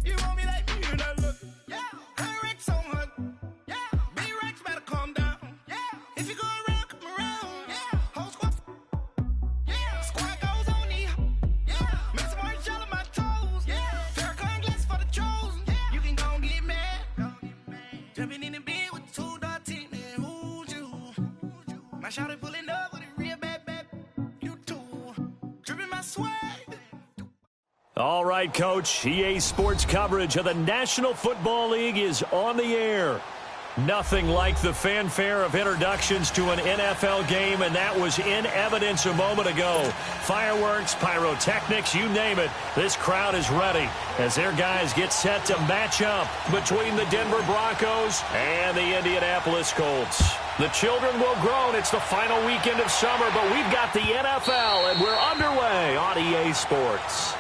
You want me like you not look. Yeah. Her Rex on her. Yeah. Big Rex better calm down. Yeah. If you go around, come around. Yeah. Whole squad. Yeah. Squad goes on the. Yeah. Make some orange gel on my toes. Yeah. Farrakhan glass for the trolls. Yeah. You can go and get mad. Jumping in the bed with the 2-dot team. And who's you? My shawty pulling up with a real bad. You too. Dripping my swag. All right, Coach. EA Sports coverage of the National Football League is on the air. Nothing like the fanfare of introductions to an NFL game, and that was in evidence a moment ago. Fireworks, pyrotechnics, you name it. This crowd is ready as their guys get set to match up between the Denver Broncos and the Indianapolis Colts. The children will groan. It's the final weekend of summer, but we've got the NFL, and we're underway on EA Sports.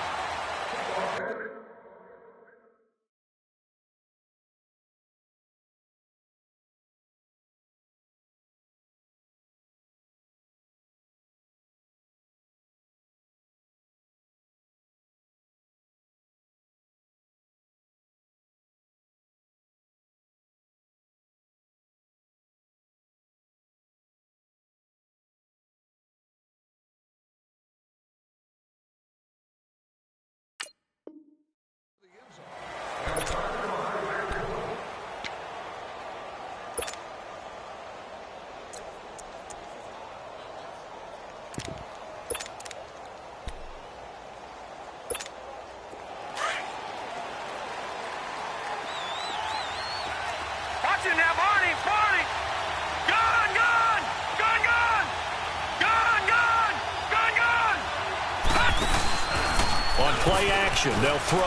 On play action, they'll throw.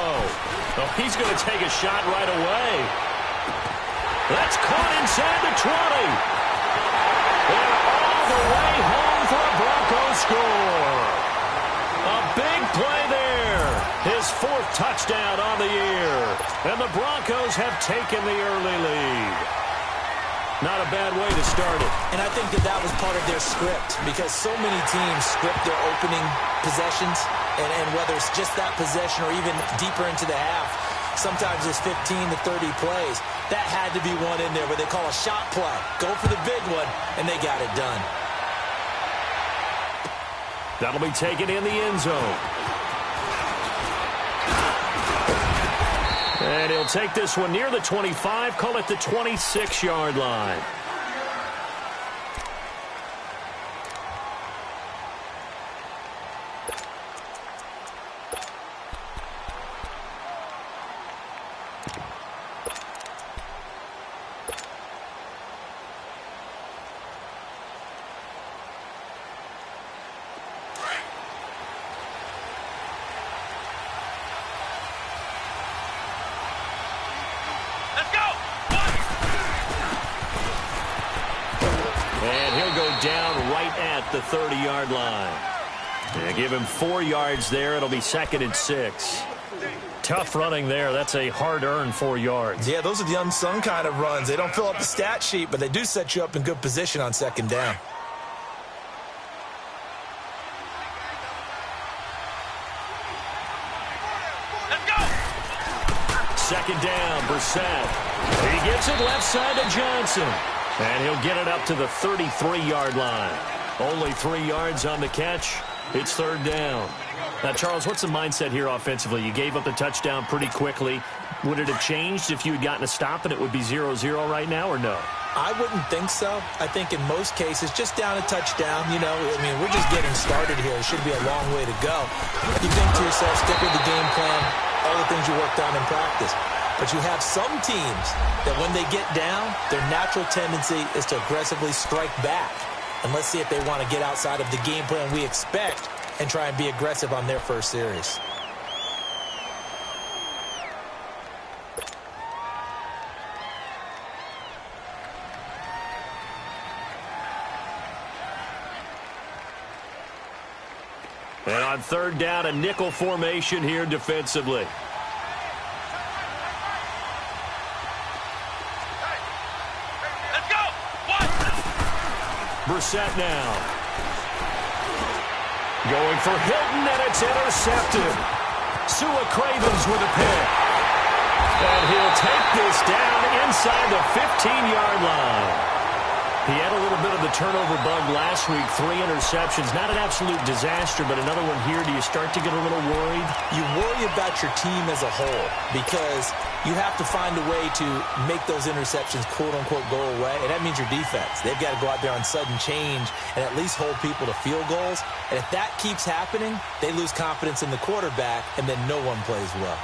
Oh, he's going to take a shot right away. That's caught inside the 20. And all the way home for a Broncos score. A big play there. His 4th touchdown on the year. And the Broncos have taken the early lead. Not a bad way to start it. And I think that was part of their script, because so many teams script their opening possessions, and whether it's just that possession or even deeper into the half, sometimes it's 15 to 30 plays. That had to be one in there where they call a shot play. Go for the big one, and they got it done. That'll be taken in the end zone. And he'll take this one near the 25, call it the 26-yard line. Down right at the 30-yard line. Yeah, give him 4 yards there. It'll be 2nd and 6. Tough running there. That's a hard-earned 4 yards. Yeah, those are the unsung kind of runs. They don't fill up the stat sheet, but they do set you up in good position on 2nd down. Let's go! 2nd down, Brissett. He gives it left side to Johnson. And he'll get it up to the 33-yard line. Only 3 yards on the catch. It's 3rd down. Now, Charles, what's the mindset here offensively? You gave up the touchdown pretty quickly. Would it have changed if you had gotten a stop and it would be 0-0 right now, or no? I wouldn't think so. I think in most cases, just down a touchdown, we're just getting started here. It should be a long way to go. You think to yourself, stick with the game plan, all the things you worked on in practice. But you have some teams that when they get down, their natural tendency is to aggressively strike back. And let's see if they want to get outside of the game plan we expect and try and be aggressive on their first series. And on 3rd down, a nickel formation here defensively. Brissett now. Going for Hilton, and it's intercepted. Sua Cravens with a pick. It's down inside the 15-yard line. He had a little bit of the turnover bug last week, 3 interceptions. Not an absolute disaster, but another one here. Do you start to get a little worried? You worry about your team as a whole because you have to find a way to make those interceptions, quote-unquote, go away, and that means your defense. They've got to go out there on sudden change and at least hold people to field goals. And if that keeps happening, they lose confidence in the quarterback, and then no one plays well.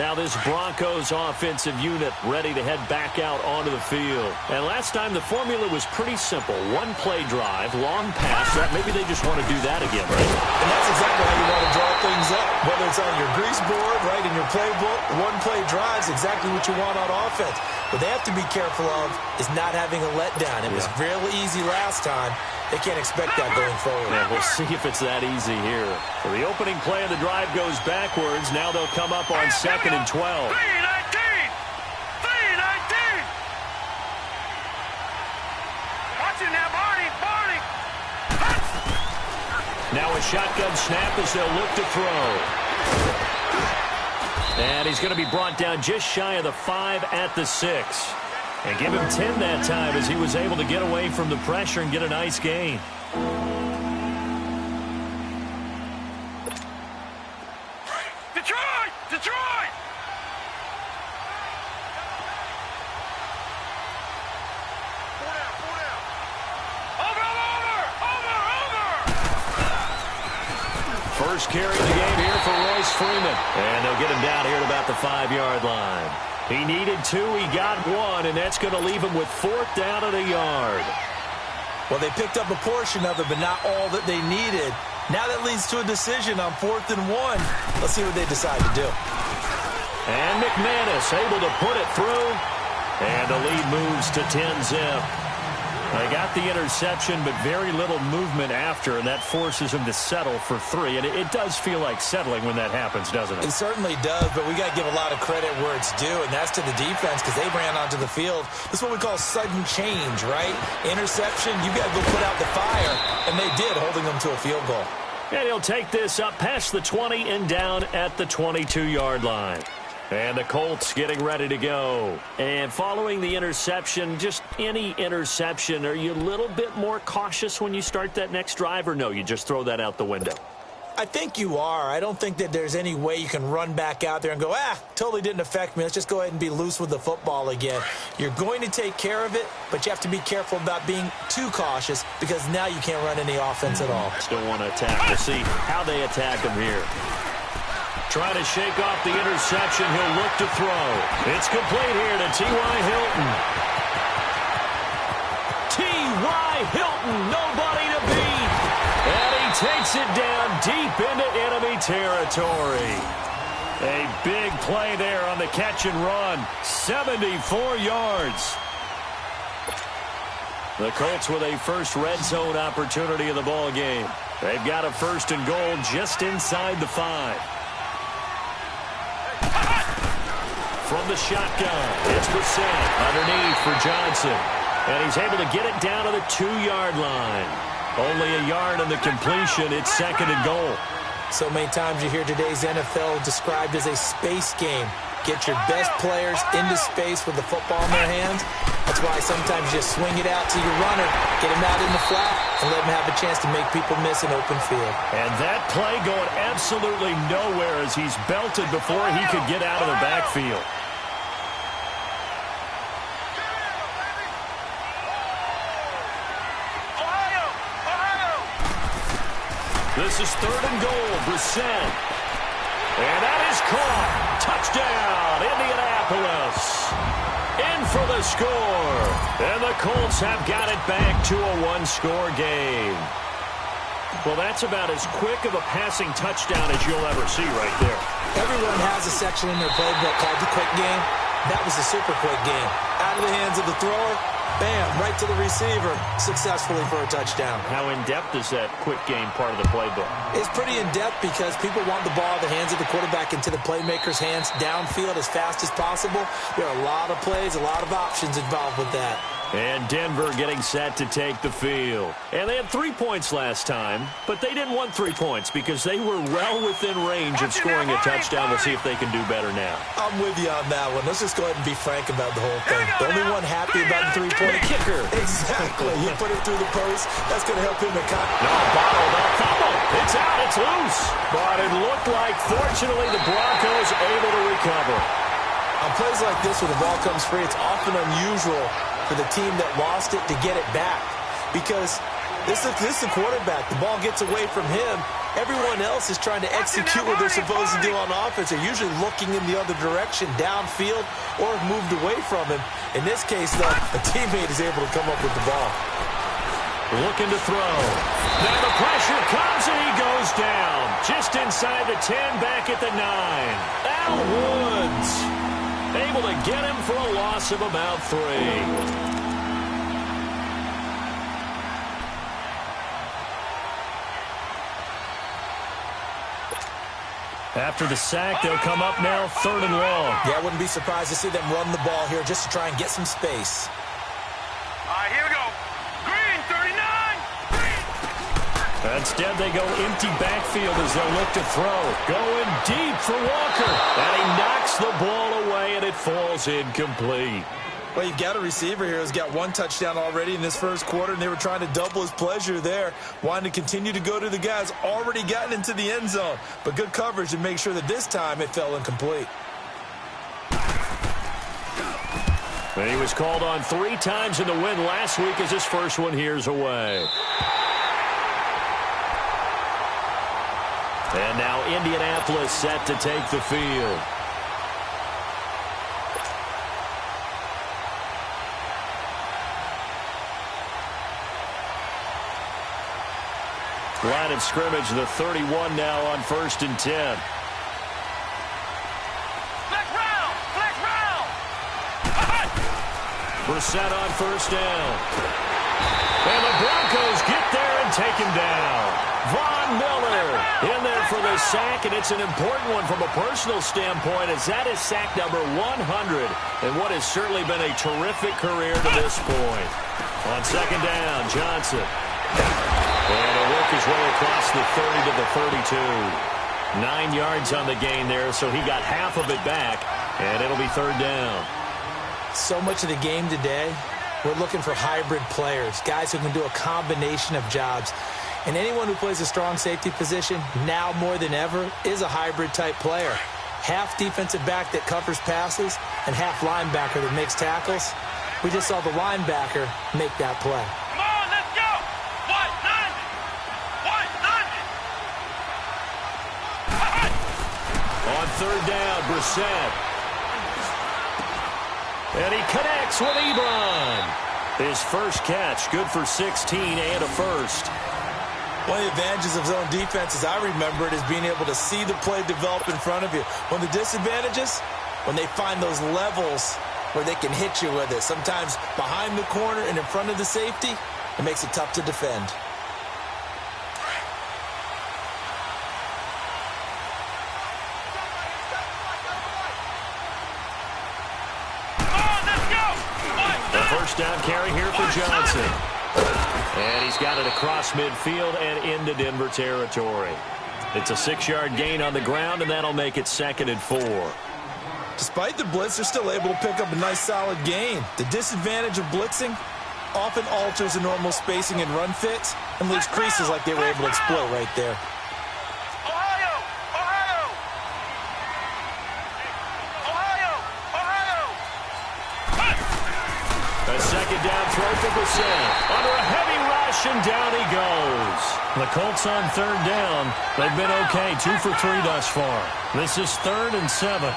Now this Broncos offensive unit ready to head back out onto the field. And last time the formula was pretty simple. 1-play drive, long pass. Maybe they just want to do that again, right? And that's exactly how you want to draw things up. Whether it's on your grease board, right, in your playbook, 1-play drive is exactly what you want on offense. What they have to be careful of is not having a letdown. It was really easy last time. They can't expect that going forward. Yeah, we'll see if it's that easy here. So the opening play of the drive goes backwards. Now they'll come up on 2nd and 12. 3-19! Watch it now, Barney! Now a shotgun snap as they'll look to throw. And he's going to be brought down just shy of the 5 at the 6. And give him 10 that time as he was able to get away from the pressure and get a nice gain. Detroit! Over! First carry of the game here for Royce Freeman. And they'll get him down here at about the 5-yard line. He needed 2, he got 1, and that's going to leave him with 4th down at a yard. Well, they picked up a portion of it, but not all that they needed. Now that leads to a decision on 4th and 1. Let's see what they decide to do. And McManus able to put it through. And the lead moves to 10-zip. They got the interception, but very little movement after, and that forces him to settle for 3. And it does feel like settling when that happens, doesn't it? It certainly does, but we got to give a lot of credit where it's due, and that's to the defense because they ran onto the field. This is what we call sudden change, right? Interception, you got to go put out the fire, and they did, holding them to a field goal. And he'll take this up past the 20 and down at the 22-yard line. And the Colts getting ready to go. And following the interception, just any interception, are you a little bit more cautious when you start that next drive, or no, you just throw that out the window? I think you are. I don't think that there's any way you can run back out there and go, totally didn't affect me. Let's just go ahead and be loose with the football again. You're going to take care of it, but you have to be careful about being too cautious because now you can't run any offense at all. Still want to attack. We'll see how they attack him here. Trying to shake off the interception. He'll look to throw. It's complete here to T.Y. Hilton. T.Y. Hilton, nobody to beat. And he takes it down deep into enemy territory. A big play there on the catch and run. 74 yards. The Colts with a first red zone opportunity of the ball game. They've got a 1st and goal just inside the 5. From the shotgun, it's Brissett underneath for Johnson. And he's able to get it down to the 2-yard line. Only a yard on the completion. It's 2nd and goal. So many times you hear today's NFL described as a space game. Get your best players into space with the football in their hands. That's why sometimes you just swing it out to your runner, get him out in the flat, and let him have a chance to make people miss an open field. And that play going absolutely nowhere as he's belted before he could get out of the backfield. This is 3rd and goal. Brissett. And that is caught. Touchdown, Indianapolis. In for the score. And the Colts have got it back to a 1-score game. Well, that's about as quick of a passing touchdown as you'll ever see right there. Everyone has a section in their playbook called the quick game. That was the super quick game. Out of the hands of the thrower, bam, right to the receiver, successfully for a touchdown. How in-depth is that quick game part of the playbook? It's pretty in-depth because people want the ball in the hands of the quarterback into the playmaker's hands downfield as fast as possible. There are a lot of plays, a lot of options involved with that. And Denver getting set to take the field. And they had 3 points last time, but they didn't want 3 points because they were well within range of scoring a touchdown. We'll see if they can do better now. I'm with you on that one. Let's just go ahead and be frank about the whole thing. The only one happy about the three-point kicker. Exactly. He put it through the post. That's going to help him to cut. No, bottle, that fumble. It's out. It's loose. But it looked like, fortunately, the Broncos able to recover. On plays like this, when the ball comes free, it's often unusual for the team that lost it to get it back. Because this is the quarterback. The ball gets away from him. Everyone else is trying to execute what they're supposed to do on offense. They're usually looking in the other direction, downfield, or moved away from him. In this case, though, a teammate is able to come up with the ball. Looking to throw. Now the pressure comes and he goes down. Just inside the 10, back at the 9. Al Woods able to get him for a loss of about 3. After the sack, they'll come up now 3rd and long. Yeah, I wouldn't be surprised to see them run the ball here just to try and get some space. All right, here we go. Green, 39. Instead, they go empty backfield as they'll look to throw. Going deep for Walker. And he knocks the ball away, and it falls incomplete. Well, you've got a receiver here who's got 1 touchdown already in this first quarter, and they were trying to double his pleasure there, wanting to continue to go to the guys already gotten into the end zone. But good coverage to make sure that this time it fell incomplete. And he was called on 3 times in the win last week as his first one here's away. And now Indianapolis set to take the field. Line of scrimmage, the 31 now on 1st and 10. Flex round, flex round. Brissett on 1st down. And the Broncos get there and take him down. Von Miller in there for the sack, and it's an important one from a personal standpoint as that is sack number 100 and what has certainly been a terrific career to this point. On 2nd down, Johnson. And he'll work his way across the 30 to the 32. 9 yards on the gain there, so he got half of it back, and it'll be 3rd down. So much of the game today, we're looking for hybrid players, guys who can do a combination of jobs. And anyone who plays a strong safety position, now more than ever, is a hybrid-type player. Half defensive back that covers passes and half linebacker that makes tackles. We just saw the linebacker make that play. Come on, let's go. 190. 190. On 3rd down, Brissett. And he connects with Ebron. His first catch, good for 16 and a first. One of the advantages of zone defense, as I remember it, is being able to see the play develop in front of you. One of the disadvantages, when they find those levels where they can hit you with it. Sometimes behind the corner and in front of the safety, it makes it tough to defend. First down carry here for Johnson. And he's got it across midfield and into Denver territory. It's a 6-yard gain on the ground, and that'll make it 2nd and 4. Despite the blitz, they're still able to pick up a nice solid gain. The disadvantage of blitzing often alters the normal spacing and run fits and leaves creases like they were able to exploit right there. A 2nd down throw for Brissett. Under a heavy rush, and down he goes. The Colts on 3rd down. They've been okay, 2 for 3 thus far. This is 3rd and 7.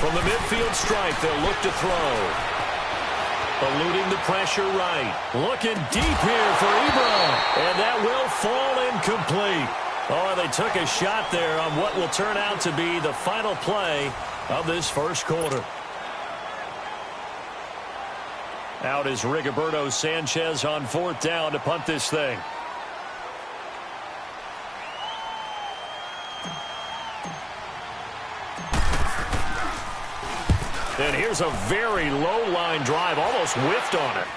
From the midfield stripe, they'll look to throw. Eluding the pressure right. Looking deep here for Ebron. And that will fall incomplete. Oh, they took a shot there on what will turn out to be the final play of this first quarter. Out is Rigoberto Sanchez on 4th down to punt this thing. And here's a very low line drive, almost whiffed on it.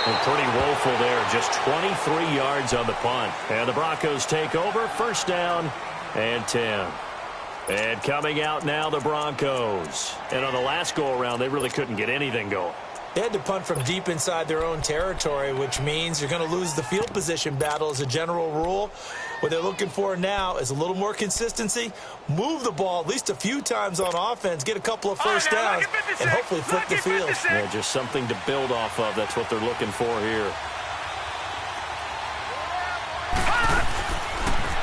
And pretty woeful there, just 23 yards on the punt. And the Broncos take over, 1st down and 10. And coming out now, the Broncos. And on the last go-around, they really couldn't get anything going. They had to punt from deep inside their own territory, which means you're going to lose the field position battle as a general rule. What they're looking for now is a little more consistency, move the ball at least a few times on offense, get a couple of first downs, and hopefully flip the field. Yeah, just something to build off of. That's what they're looking for here.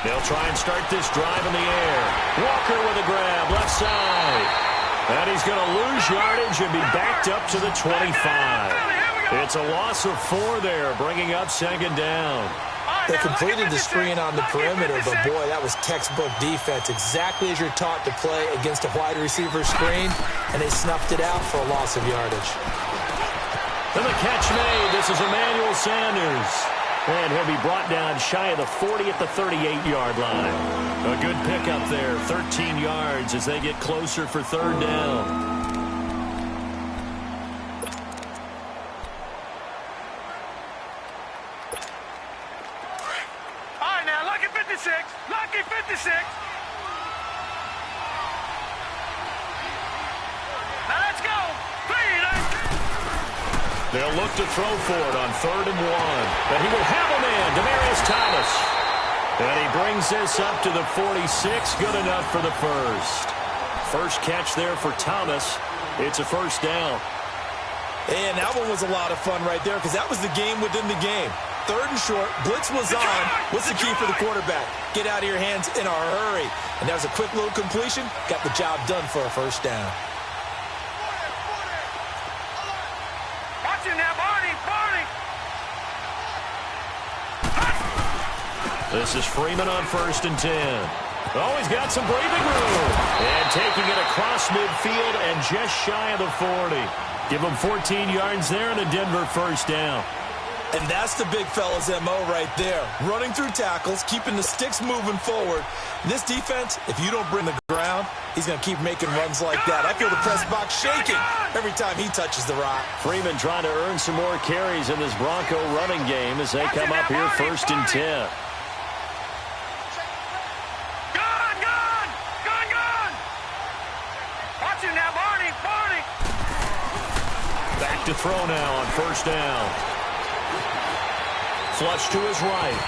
They'll try and start this drive in the air. Walker with a grab, left side. And he's going to lose yardage and be backed up to the 25. It's a loss of 4 there, bringing up 2nd down. They completed the screen on the perimeter, but boy, that was textbook defense, exactly as you're taught to play against a wide receiver screen, and they snuffed it out for a loss of yardage. And the catch made. This is Emmanuel Sanders. And he'll be brought down shy of the 40 at the 38-yard line. A good pickup there, 13 yards as they get closer for 3rd down. All right, now, lucky 56. Lucky 56. Now, let's go. They'll look to throw for it on 3rd and 1. But he will have a man, Demaryius Thomas. And he brings this up to the 46. Good enough for the first catch there for Thomas. It's a 1st down. And that one was a lot of fun right there because that was the game within the game. 3rd and short, blitz was on. What's the key for the quarterback? Get out of your hands in a hurry. And that was a quick little completion. Got the job done for a 1st down. Watch him now, Barney. This is Freeman on 1st and 10. Oh, he's got some breathing room. And taking it across midfield and just shy of the 40. Give him 14 yards there and a Denver 1st down. And that's the big fella's MO right there. Running through tackles, keeping the sticks moving forward. This defense, if you don't bring the ground, he's going to keep making runs like that. I feel the press box shaking every time he touches the rock. Freeman trying to earn some more carries in this Bronco running game as they come up here 1st and 10. Back to throw now on 1st down. Flush to his right.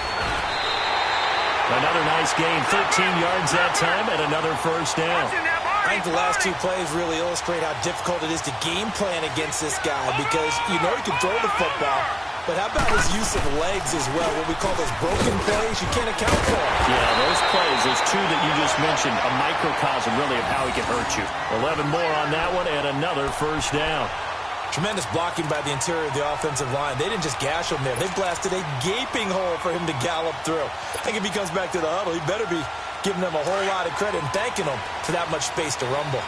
Another nice gain, 13 yards that time, and another 1st down. I think the last 2 plays really illustrate how difficult it is to game plan against this guy because you know he can throw the football, but how about his use of legs as well, what we call those broken plays you can't account for? Yeah, those plays, those 2 that you just mentioned, a microcosm really of how he can hurt you. 11 more on that one, and another 1st down. Tremendous blocking by the interior of the offensive line. They didn't just gash him there. They blasted a gaping hole for him to gallop through. I think if he comes back to the huddle, he better be giving them a whole lot of credit and thanking them for that much space to rumble.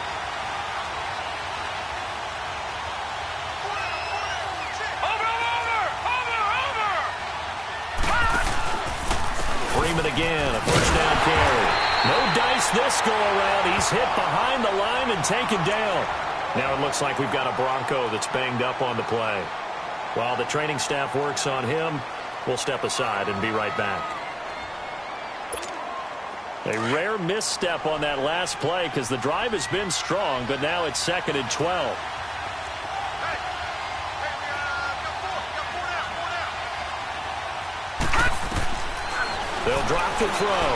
Freeman again, a 1st down carry. No dice this go around. He's hit behind the line and taken down. Now it looks like we've got a Bronco that's banged up on the play. While the training staff works on him, we'll step aside and be right back. A rare misstep on that last play because the drive has been strong, but now it's 2nd and 12. They'll drop the throw.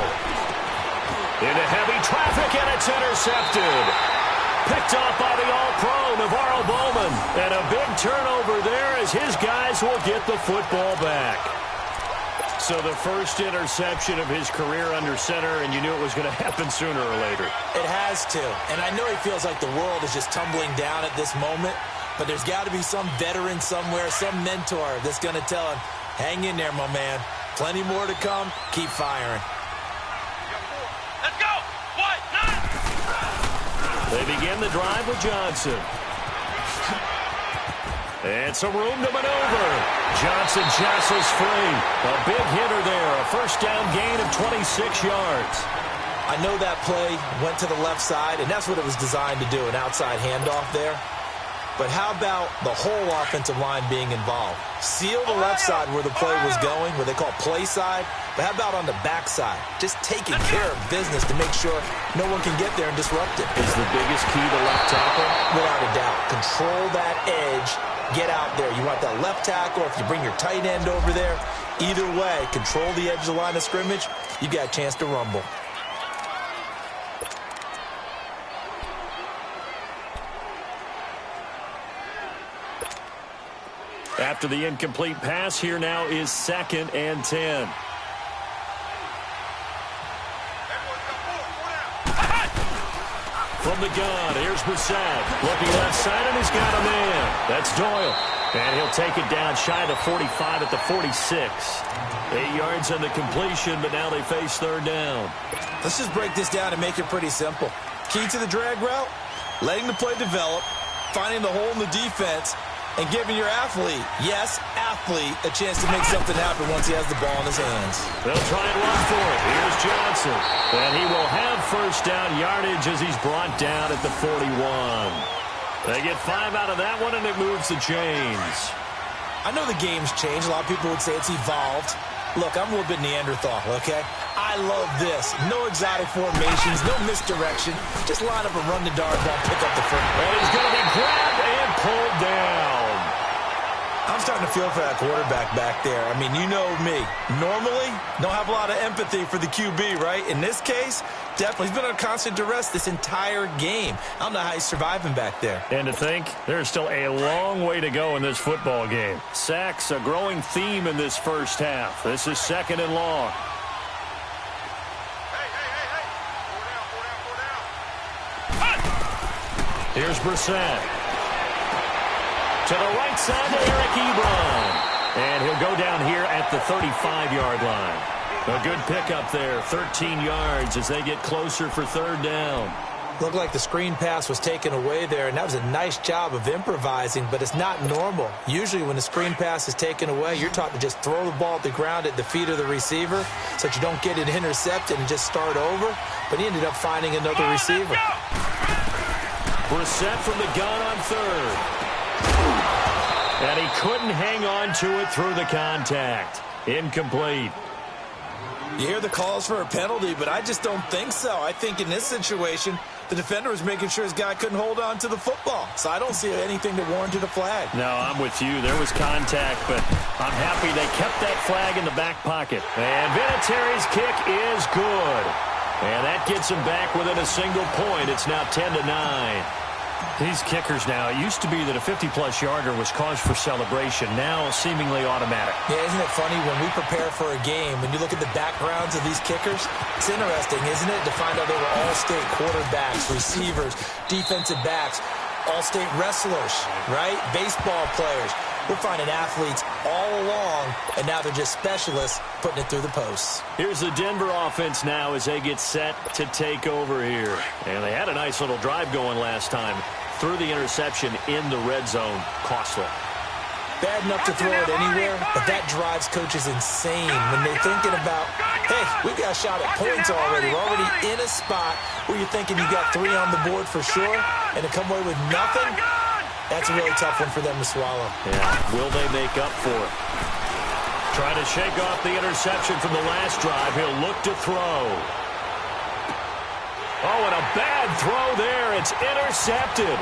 Into heavy traffic, and it's intercepted. Picked off by the All-Pro, Navarro Bowman. And a big turnover there as his guys will get the football back. So the first interception of his career under center, and you knew it was going to happen sooner or later. It has to. And I know he feels like the world is just tumbling down at this moment, but there's got to be some veteran somewhere, some mentor that's going to tell him, hang in there, my man. Plenty more to come. Keep firing. Let's go. What? 9. They begin the drive with Johnson. It's a room to maneuver. Johnson jostles free. A big hitter there. A first down gain of 26 yards. I know that play went to the left side, and that's what it was designed to do, an outside handoff there. But how about the whole offensive line being involved? Seal the left side where the play was going, what they call play side. But how about on the back side? Just taking care of business to make sure no one can get there and disrupt it. Is the biggest key to left tackle? Without a doubt. Control that edge. Get out there. You want that left tackle, if you bring your tight end over there. Either way, control the edge of the line of scrimmage. You got a chance to rumble. After the incomplete pass, here now is 2nd and 10. From the gun, here's Brissett. Looking left side, and he's got a man. That's Doyle. And he'll take it down shy of the 45 at the 46. 8 yards on the completion, but now they face 3rd down. Let's just break this down and make it pretty simple. Key to the drag route, letting the play develop, finding the hole in the defense, and giving your athlete, yes, athlete, a chance to make something happen once he has the ball in his hands. They'll try and run for it. Here's Johnson. And he will have first down yardage as he's brought down at the 41. They get 5 out of that one, and it moves the chains. I know the game's changed. A lot of people would say it's evolved. Look, I'm a little bit Neanderthal, okay? I love this. No exotic formations, no misdirection. Just line up and run the dart ball, pick up the first. And he's going to be grabbed and pulled down. I'm starting to feel for that quarterback back there. I mean, you know me. Normally, don't have a lot of empathy for the QB, right? In this case, definitely. He's been under constant duress this entire game. I don't know how he's surviving back there. And to think, there's still a long way to go in this football game. Sacks, a growing theme in this first half. This is 2nd and long. Here's Brissett. To the right side to Eric Ebron. And he'll go down here at the 35-yard line. A good pickup there, 13 yards as they get closer for 3rd down. Looked like the screen pass was taken away there, and that was a nice job of improvising, but it's not normal. Usually when the screen pass is taken away, you're taught to just throw the ball at the ground at the feet of the receiver so that you don't get it intercepted and just start over. But he ended up finding another receiver. Brissett from the gun on 3rd. And he couldn't hang on to it through the contact. Incomplete. You hear the calls for a penalty, but I just don't think so. I think in this situation, the defender was making sure his guy couldn't hold on to the football. So I don't see anything that warranted a flag. No, I'm with you. There was contact, but I'm happy they kept that flag in the back pocket. And Vinatieri's kick is good. And that gets him back within a single point. It's now 10-9. These kickers now, it used to be that a 50-plus yarder was cause for celebration. Now seemingly automatic. Yeah, isn't it funny when we prepare for a game, when you look at the backgrounds of these kickers, it's interesting, isn't it, to find out they were all-state quarterbacks, receivers, defensive backs, all-state wrestlers, right? Baseball players. We're finding athletes all along, and now they're just specialists putting it through the posts. Here's the Denver offense now as they get set to take over here. And they had a nice little drive going last time. Threw the interception in the red zone. Costly. Bad enough to throw it anywhere, but that drives coaches insane when they're thinking about, hey, we've got a shot at points already. We're already in a spot where you're thinking you got 3 on the board for sure, and to come away with nothing, that's a really tough one for them to swallow. Yeah, will they make up for it? Try to shake off the interception from the last drive. He'll look to throw. Oh, and a bad throw there. It's intercepted.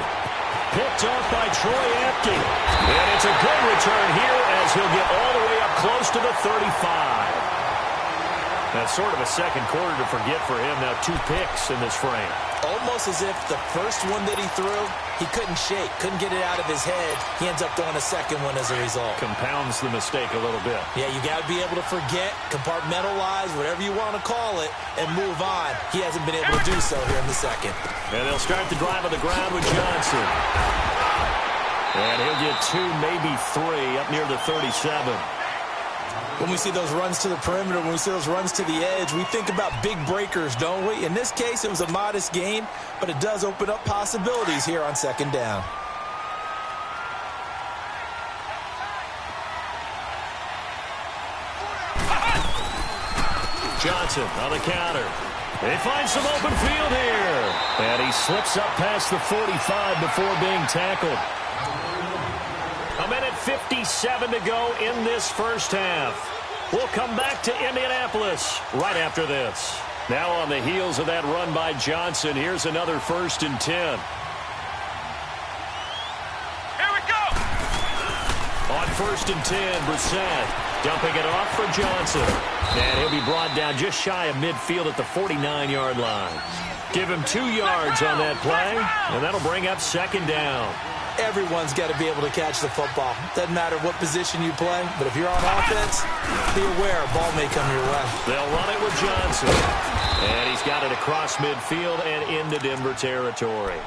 Picked off by Troy Apke. And it's a good return here as he'll get all the way up close to the 35. That's sort of a second quarter to forget for him. Now 2 picks in this frame. Almost as if the first one that he threw, he couldn't shake, couldn't get it out of his head. He ends up throwing a second one as a result. Compounds the mistake a little bit. Yeah, you got to be able to forget, compartmentalize, whatever you want to call it, and move on. He hasn't been able to do so here in the second. And they'll start the drive on the ground with Johnson. And he'll get 2, maybe 3, up near the 37. When we see those runs to the perimeter, when we see those runs to the edge, we think about big breakers, don't we? In this case, it was a modest gain, but it does open up possibilities here on second down. Johnson on the counter. They find some open field here. And he slips up past the 45 before being tackled. A minute 57 to go in this first half. We'll come back to Indianapolis right after this. Now on the heels of that run by Johnson, here's another 1st and 10. Here we go. On 1st and 10, Brissett dumping it off for Johnson. And he'll be brought down just shy of midfield at the 49-yard line. Give him 2 yards on that play, and that'll bring up second down. Everyone's got to be able to catch the football. Doesn't matter what position you play, but if you're on offense, be aware a ball may come your way. They'll run it with Johnson. And he's got it across midfield and into Denver territory.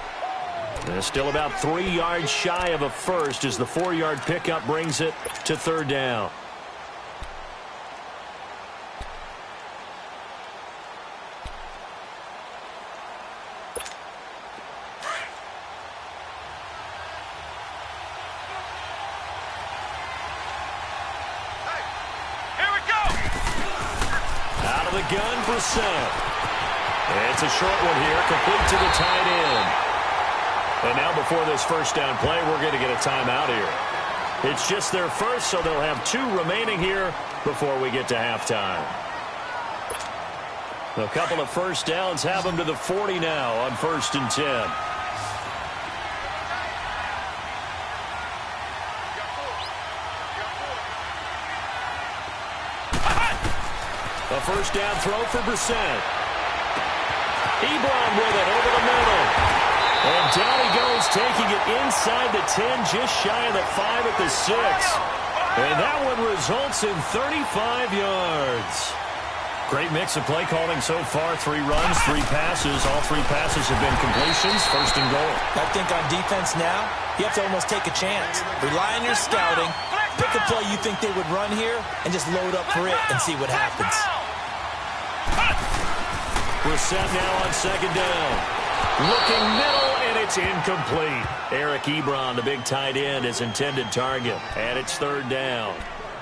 And still about 3 yards shy of a first as the 4-yard pickup brings it to 3rd down. Gun for Brissett. It's a short one here, complete to the tight end. And now before this first down play, we're going to get a timeout here. It's just their first, so they'll have 2 remaining here before we get to halftime. A couple of first downs have them to the 40 now on 1st and 10. A first down throw for Brissett. Ebron with it over the middle. And down he goes, taking it inside the 10, just shy of the 5 at the 6. And that one results in 35 yards. Great mix of play calling so far. 3 runs, 3 passes. All 3 passes have been completions. 1st and goal. I think on defense now, you have to almost take a chance. Rely on your scouting. Pick a play you think they would run here and just load up for it and see what happens. Brissett now on 2nd down. Looking middle, and it's incomplete. Eric Ebron, the big tight end, his intended target. And it's 3rd down.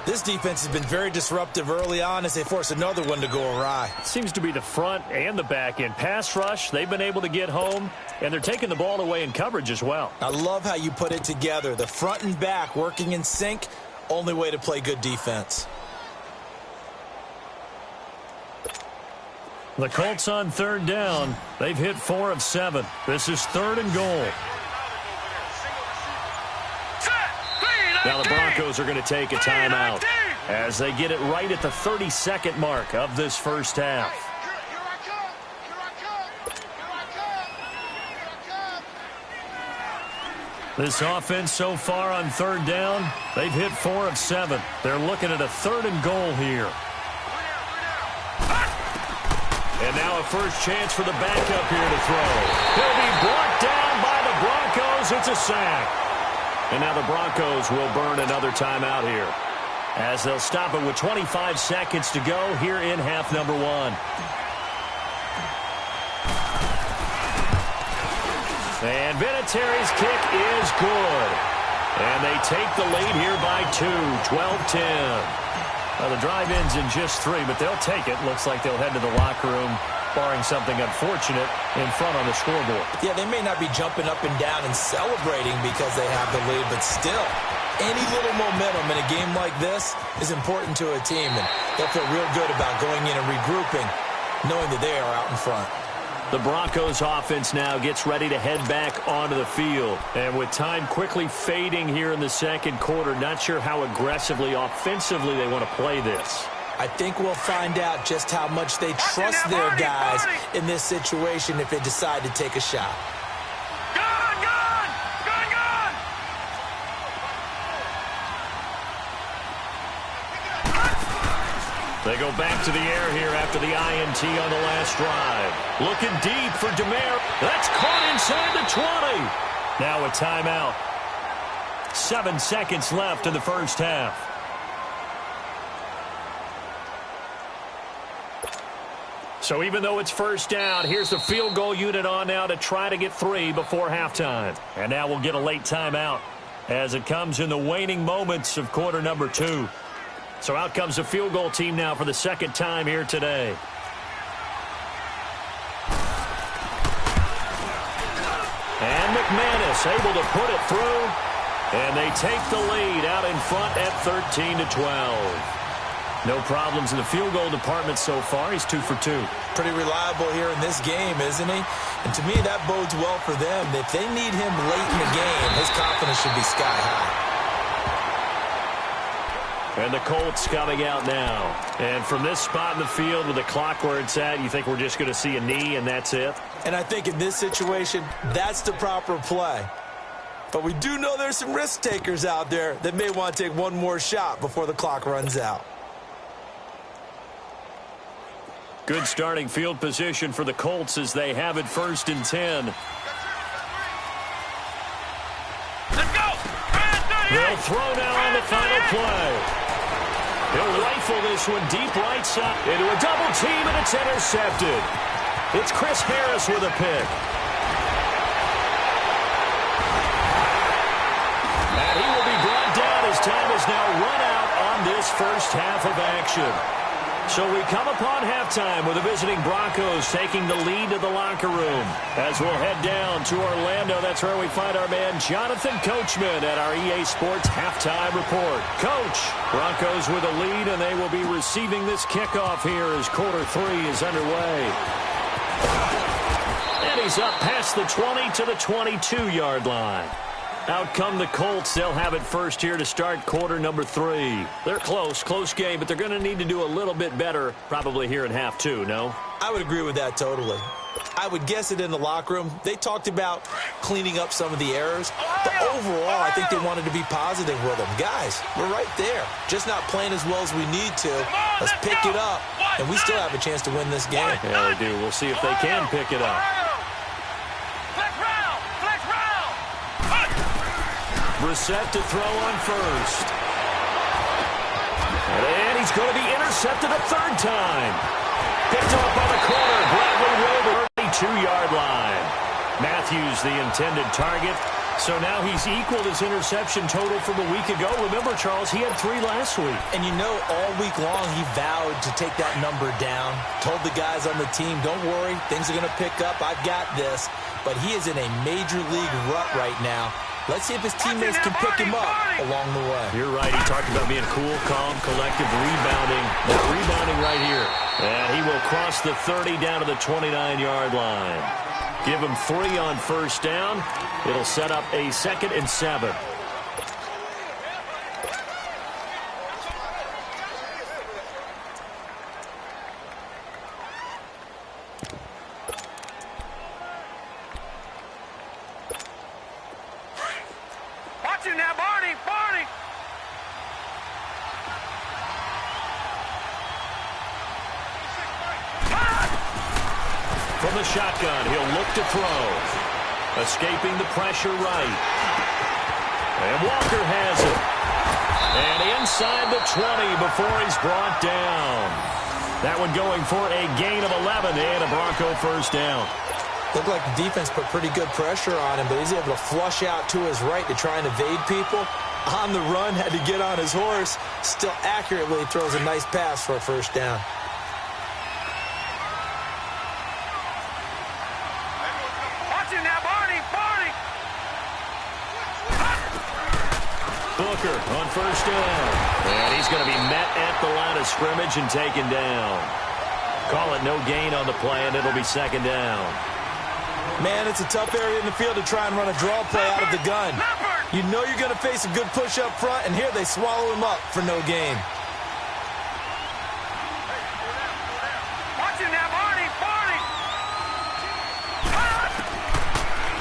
This defense has been very disruptive early on as they force another one to go awry. Seems to be the front and the back end. Pass rush, they've been able to get home, and they're taking the ball away in coverage as well. I love how you put it together. The front and back working in sync, only way to play good defense. The Colts on 3rd down. They've hit 4 of 7. This is 3rd and goal. Now the Broncos are going to take a timeout as they get it right at the 32nd mark of this first half. This offense so far on 3rd down, they've hit 4 of 7. They're looking at a 3rd and goal here. And now a first chance for the backup here to throw. He'll be brought down by the Broncos. It's a sack. And now the Broncos will burn another timeout here, as they'll stop it with 25 seconds to go here in half number 1. And Vinatieri's kick is good. And they take the lead here by 2, 12-10. Well, the drive ends in just 3, but they'll take it. Looks like they'll head to the locker room, barring something unfortunate, in front on the scoreboard. Yeah, they may not be jumping up and down and celebrating because they have the lead, but still, any little momentum in a game like this is important to a team, and they'll feel real good about going in and regrouping, knowing that they are out in front. The Broncos offense now gets ready to head back onto the field. And with time quickly fading here in the second quarter, not sure how aggressively, offensively they want to play this. I think we'll find out just how much they trust their guys in this situation if they decide to take a shot. They go back to the air here after the INT on the last drive. Looking deep for DeMare. That's caught inside the 20. Now a timeout. 7 seconds left in the first half. So even though it's first down, here's the field goal unit on now to try to get 3 before halftime. And now we'll get a late timeout as it comes in the waning moments of quarter number 2. So out comes the field goal team now for the second time here today. And McManus able to put it through. And they take the lead out in front at 13-12. No problems in the field goal department so far. He's 2 for 2. Pretty reliable here in this game, isn't he? And to me, that bodes well for them. If they need him late in the game, his confidence should be sky high. And the Colts coming out now. And from this spot in the field with the clock where it's at, you think we're just going to see a knee and that's it? And I think in this situation, that's the proper play. But we do know there's some risk takers out there that may want to take one more shot before the clock runs out. Good starting field position for the Colts as they have it 1st and 10. Let's go! They'll throw now on the final play. He'll rifle this one deep right side into a double team, and it's intercepted. It's Chris Harris with a pick. And he will be brought down as time is now run out on this first half of action. So we come upon halftime with the visiting Broncos taking the lead to the locker room. As we'll head down to Orlando, that's where we find our man Jonathan Coachman at our EA Sports Halftime Report. Coach, Broncos with a lead, and they will be receiving this kickoff here as quarter 3 is underway. And he's up past the 20 to the 22-yard line. Out come the Colts. They'll have it first here to start quarter number 3. They're close game, but they're going to need to do a little bit better probably here in half 2, no? I would agree with that totally. I would guess it in the locker room. They talked about cleaning up some of the errors, but overall, I think they wanted to be positive with them. Guys, we're right there. Just not playing as well as we need to. Let's pick it up, and we still have a chance to win this game. Yeah, they do. We'll see if they can pick it up. Brissett to throw on first. And he's going to be intercepted a 3rd time. Picked up on the corner. Bradley Roby, 32-yard line. Matthews, the intended target. So now he's equaled his interception total from a week ago. Remember, Charles, he had 3 last week. And you know, all week long he vowed to take that number down. Told the guys on the team, don't worry, things are going to pick up. I've got this. But he is in a major league rut right now. Let's see if his teammates can pick him up along the way. You're right. He talked about being cool, calm, collective, rebounding. Not rebounding right here. And he will cross the 30 down to the 29-yard line. Give him 3 on first down. It'll set up a 2nd and 7. From the shotgun, he'll look to throw. Escaping the pressure right. And Walker has it. And inside the 20 before he's brought down. That one going for a gain of 11 and a Bronco first down. Looked like the defense put pretty good pressure on him, but he's able to flush out to his right to try and evade people. On the run, had to get on his horse. Still accurately throws a nice pass for a first down. Booker on first down. And he's going to be met at the line of scrimmage and taken down. Call it no gain on the play, and it'll be 2nd down. Man, it's a tough area in the field to try and run a draw play out of the gun. You know you're going to face a good push up front, and here they swallow him up for no gain.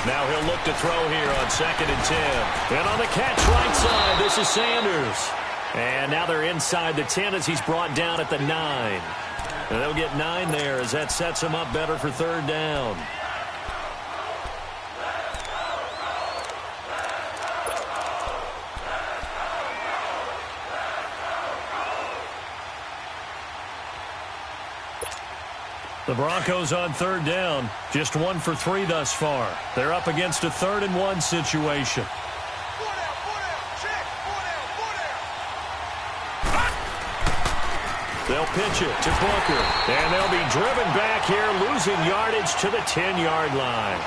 Now he'll look to throw here on 2nd and 10. And on the catch right side, this is Sanders. And now they're inside the 10 as he's brought down at the 9. And they'll get 9 there as that sets him up better for 3rd down. The Broncos on third down, just 1 for 3 thus far. They're up against a 3rd-and-1 situation. They'll pitch it to Booker, and they'll be driven back here, losing yardage to the 10-yard line.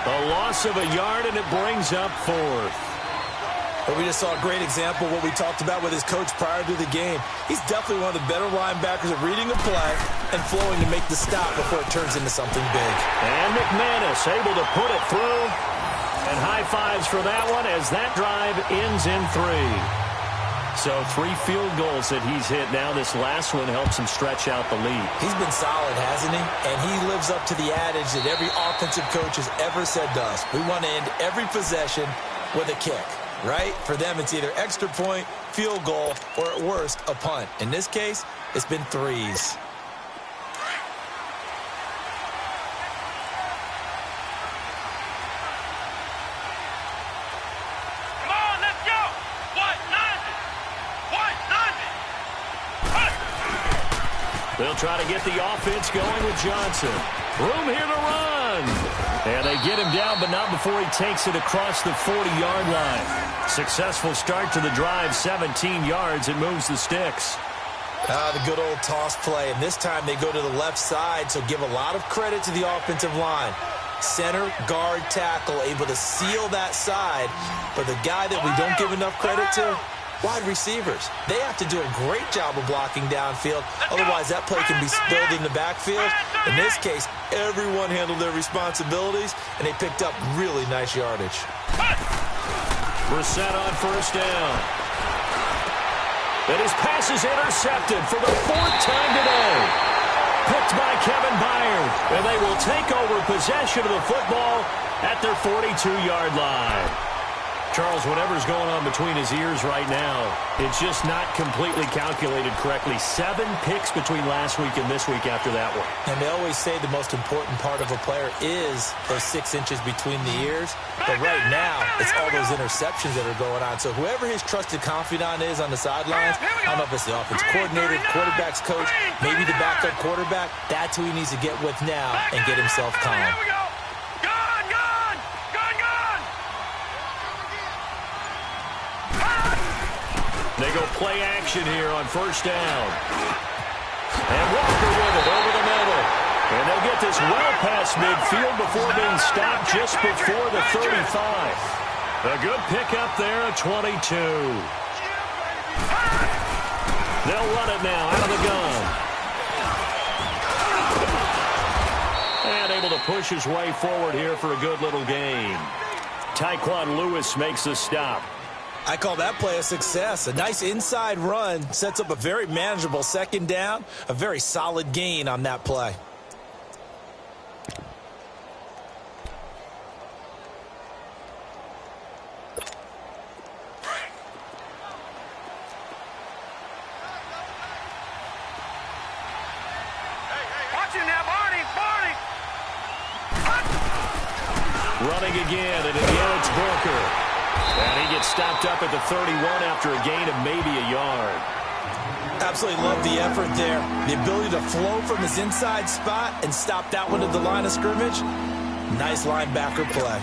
A loss of a yard, and it brings up 4th. But we just saw a great example of what we talked about with his coach prior to the game. He's definitely one of the better linebackers at reading a play and flowing to make the stop before it turns into something big. And McManus able to put it through. And high fives for that one as that drive ends in 3. So 3 field goals that he's hit now. This last one helps him stretch out the lead. He's been solid, hasn't he? And he lives up to the adage that every offensive coach has ever said to us. We want to end every possession with a kick. Right? For them, it's either extra point, field goal, or at worst, a punt. In this case, it's been 3s. Come on, let's go! What? 90! They'll try to get the offense going with Johnson. Room here to run. And they get him down, but not before he takes it across the 40-yard line. Successful start to the drive, 17 yards. It moves the sticks. The good old toss play. And this time they go to the left side, so give a lot of credit to the offensive line. Center, guard, tackle, able to seal that side. But the guy that we don't give enough credit to, wide receivers. They have to do a great job of blocking downfield. Otherwise, that play can be spilled in the backfield. In this case, everyone handled their responsibilities, and they picked up really nice yardage. We're set on first down. And his pass is intercepted for the 4th time today. Picked by Kevin Byard. And they will take over possession of the football at their 42-yard line. Charles, whatever's going on between his ears right now, it's just not completely calculated correctly. 7 picks between last week and this week after that one. And they always say the most important part of a player is those 6 inches between the ears. But right now, it's all those interceptions that are going on. So whoever his trusted confidant is on the sidelines, I don't know if it's the offense coordinator, quarterback's coach, maybe the backup quarterback, that's who he needs to get with now and get himself calm. They go play action here on first down. And Walker with it over the middle. And they'll get this well past midfield before being stopped just before the 35. A good pickup there at 22. They'll run it now out of the gun. And able to push his way forward here for a good little gain. Tyquan Lewis makes the stop. I call that play a success. A nice inside run sets up a very manageable 2nd down. A very solid gain on that play. Watch him now, Barney! Running again, and again it's Booker. And he gets stopped up at the 31 after a gain of maybe a yard. Absolutely love the effort there. The ability to flow from his inside spot and stop that one at the line of scrimmage. Nice linebacker play.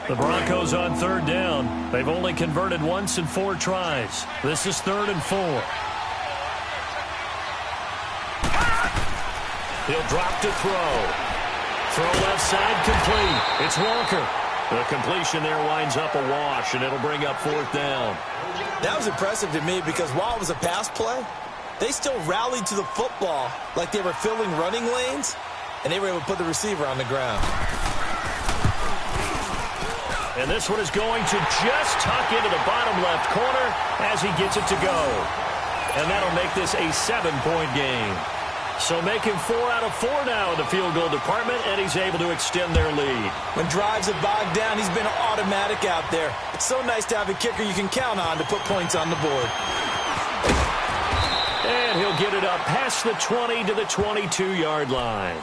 The Broncos on third down. They've only converted once in 4 tries. This is 3rd and 4. He'll drop to throw. Throw left side complete. It's Walker. The completion there winds up a wash, and it'll bring up 4th down. That was impressive to me because while it was a pass play, they still rallied to the football like they were filling running lanes, and they were able to put the receiver on the ground. And this one is going to just tuck into the bottom left corner as he gets it to go. And that'll make this a 7-point game. So making 4 out of 4 now in the field goal department, and he's able to extend their lead. When drives have bogged down, he's been automatic out there. It's so nice to have a kicker you can count on to put points on the board. And he'll get it up past the 20 to the 22-yard line.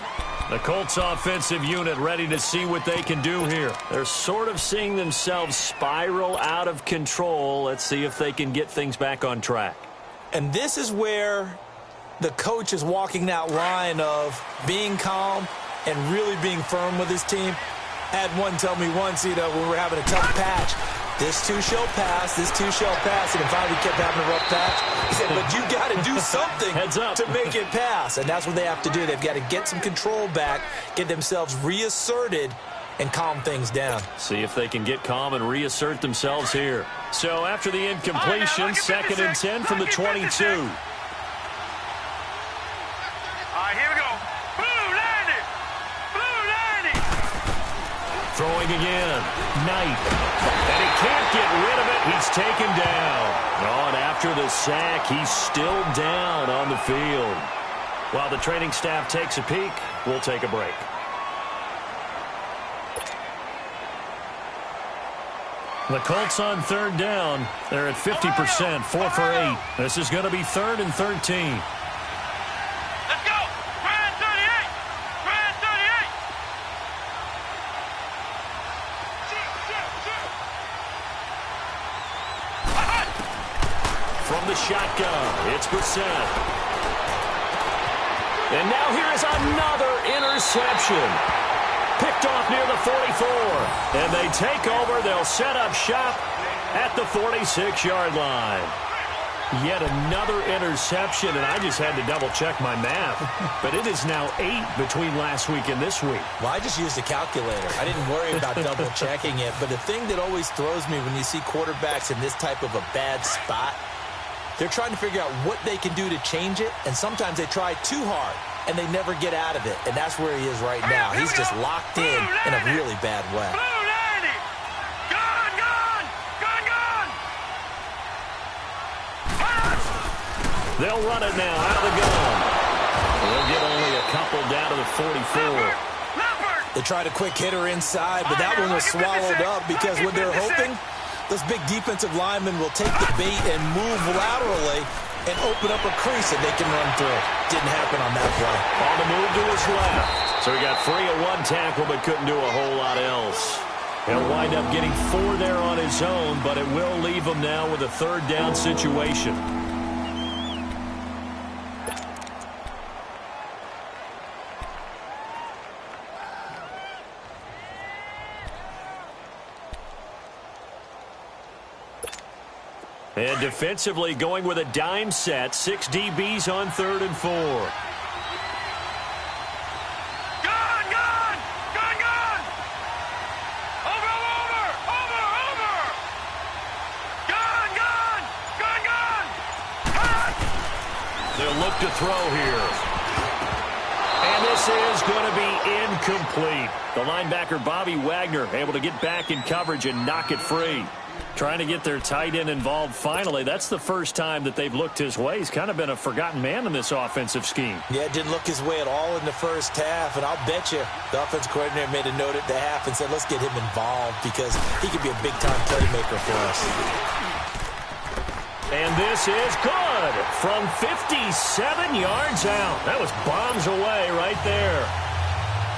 The Colts offensive unit ready to see what they can do here. They're sort of seeing themselves spiral out of control. Let's see if they can get things back on track. And this is where the coach is walking that line of being calm and really being firm with his team. I had one tell me once, when we were having a tough patch, this too shall pass, this too shall pass. And finally we kept having a rough patch. He said, but you got to do something to make it pass. And that's what they have to do. They've got to get some control back, get themselves reasserted, and calm things down. See if they can get calm and reassert themselves here. So after the incompletion, 2nd and 10 from the 22. Here we go. Blue landed. Blue landed. Throwing again. Knight. And he can't get rid of it. He's taken down. Oh, and after the sack, he's still down on the field. While the training staff takes a peek, we'll take a break. The Colts on 3rd down. They're at 50%, 4 for 8. This is going to be 3rd and 13. From the shotgun, it's Brissett. And now here is another interception. Picked off near the 44. And they take over. They'll set up shop at the 46-yard line. Yet another interception, and I just had to double-check my math. But it is now 8 between last week and this week. Well, I just used a calculator. I didn't worry about double-checking it. But the thing that always throws me when you see quarterbacks in this type of a bad spot, they're trying to figure out what they can do to change it, and sometimes they try too hard, and they never get out of it. And that's where he is right now. He's just locked in a really bad way. They'll run it now out of the gun. They'll get only a couple down to the 44. They tried a quick hitter inside, but that one was swallowed up because what they're hoping, those big defensive linemen will take the bait and move laterally and open up a crease that they can run through. Didn't happen on that play. On the move to his left. So he got free of one tackle but couldn't do a whole lot else. He'll wind up getting 4 there on his own, but it will leave him now with a 3rd down situation. And defensively going with a dime set. 6 DBs on 3rd and 4. Gun! Over! Gun! They'll look to throw here. And this is going to be incomplete. The linebacker, Bobby Wagner, able to get back in coverage and knock it free. Trying to get their tight end involved finally. That's the first time that they've looked his way. He's kind of been a forgotten man in this offensive scheme. Yeah, it didn't look his way at all in the first half, and I'll bet you the offense coordinator made a note at the half and said, let's get him involved because he could be a big-time playmaker for us. And this is good from 57 yards out. That was bombs away right there.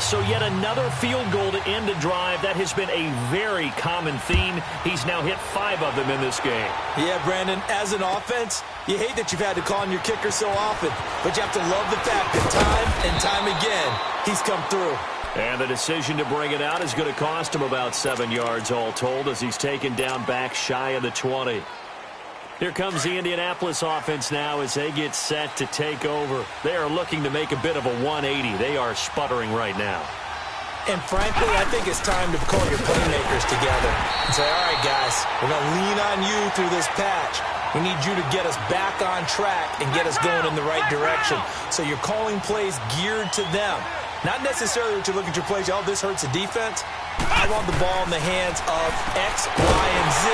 So yet another field goal to end a drive. That has been a very common theme. He's now hit 5 of them in this game. Yeah, Brandon, as an offense, you hate that you've had to call on your kicker so often, but you have to love the fact that time and time again, he's come through. And the decision to bring it out is going to cost him about 7 yards all told as he's taken down back shy of the 20. Here comes the Indianapolis offense now as they get set to take over. They are looking to make a bit of a 180. They are sputtering right now. And frankly, I think it's time to call your playmakers together and say, all right, guys, we're going to lean on you through this patch. We need you to get us back on track and get us going in the right direction. So you're calling plays geared to them. Not necessarily that you look at your plays, oh, this hurts the defense. I want the ball in the hands of X, Y, and Z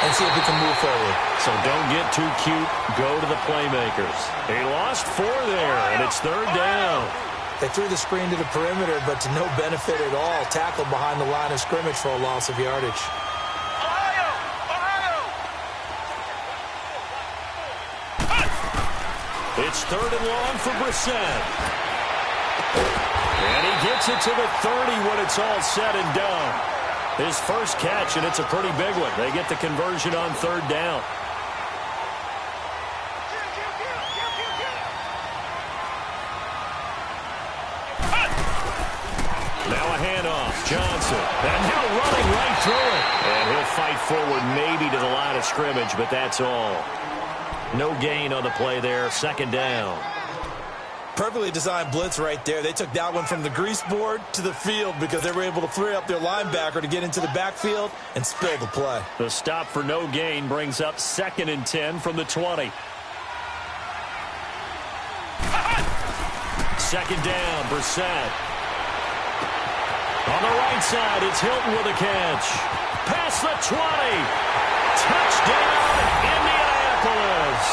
and see if we can move forward. So don't get too cute. Go to the playmakers. He lost 4 there, and it's 3rd down. They threw the screen to the perimeter, but to no benefit at all. Tackled behind the line of scrimmage for a loss of yardage. It's 3rd and long for Brissett. And he gets it to the 30 when it's all said and done. His first catch, and it's a pretty big one. They get the conversion on 3rd down. Johnson. And now running right through it. And he'll fight forward maybe to the line of scrimmage, but that's all. No gain on the play there. Second down. Perfectly designed blitz right there. They took that one from the grease board to the field because they were able to free up their linebacker to get into the backfield and spill the play. The stop for no gain brings up 2nd and 10 from the 20. Second down, Brissett. On the right side, it's Hilton with a catch. Past the 20. Touchdown, Indianapolis.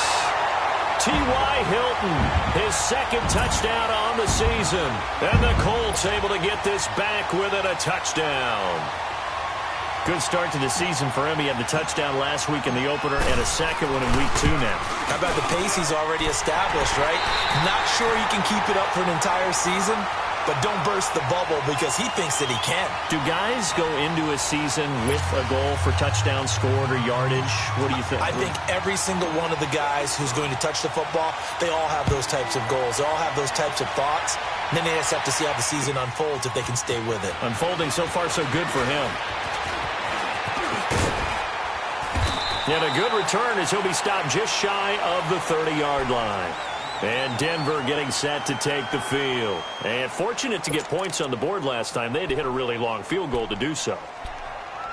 T.Y. Hilton, his 2nd touchdown on the season. And the Colts able to get this back within a touchdown. Good start to the season for him. He had the touchdown last week in the opener and a second one in week 2 now. How about the pace he's already established, right? Not sure he can keep it up for an entire season, but don't burst the bubble because he thinks that he can. Do guys go into a season with a goal for touchdown scored or yardage? What do you think? I think every single one of the guys who's going to touch the football, they all have those types of goals. They all have those types of thoughts. And then they just have to see how the season unfolds if they can stay with it. Unfolding so far so good for him. And a good return as he'll be stopped just shy of the 30-yard line. And Denver getting set to take the field. And fortunate to get points on the board last time. They had to hit a really long field goal to do so.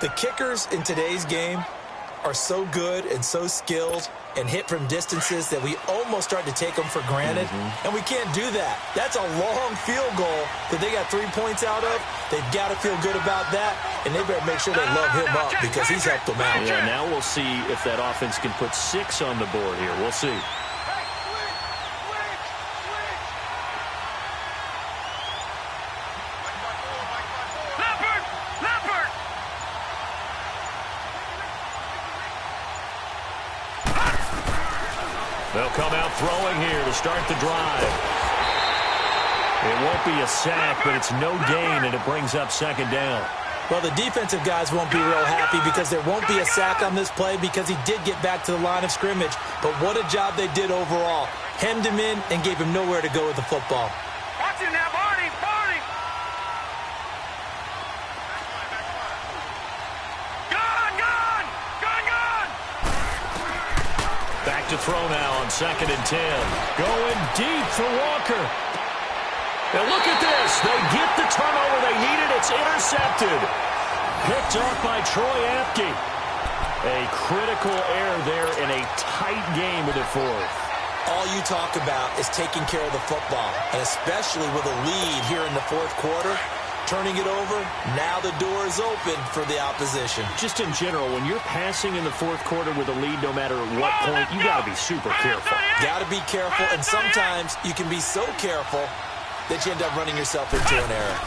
The kickers in today's game are so good and so skilled and hit from distances that we almost start to take them for granted. And we can't do that. That's a long field goal that they got 3 points out of. They've got to feel good about that, and they better make sure they love him up because he's helped them out. Yeah, now we'll see if that offense can put 6 on the board here. We'll see. They'll come out throwing here to start the drive. It won't be a sack, but it's no gain, and it brings up 2nd down. Well, the defensive guys won't be real happy because there won't be a sack on this play because he did get back to the line of scrimmage. But what a job they did overall. Hemmed him in and gave him nowhere to go with the football. Watch him now, Barney! Barney! Gone! Back to throw now on 2nd and 10. Going deep for Walker. And look at this. They get the turnover they needed. It's intercepted. Picked off by Troy Apke. A critical error there in a tight game with it 4th. All you talk about is taking care of the football, and especially with a lead here in the 4th quarter. Turning it over, now the door is open for the opposition. Just in general, when you're passing in the 4th quarter with a lead, no matter what point, you got to be super careful. Got to be careful, and sometimes you can be so careful that you end up running yourself into an error.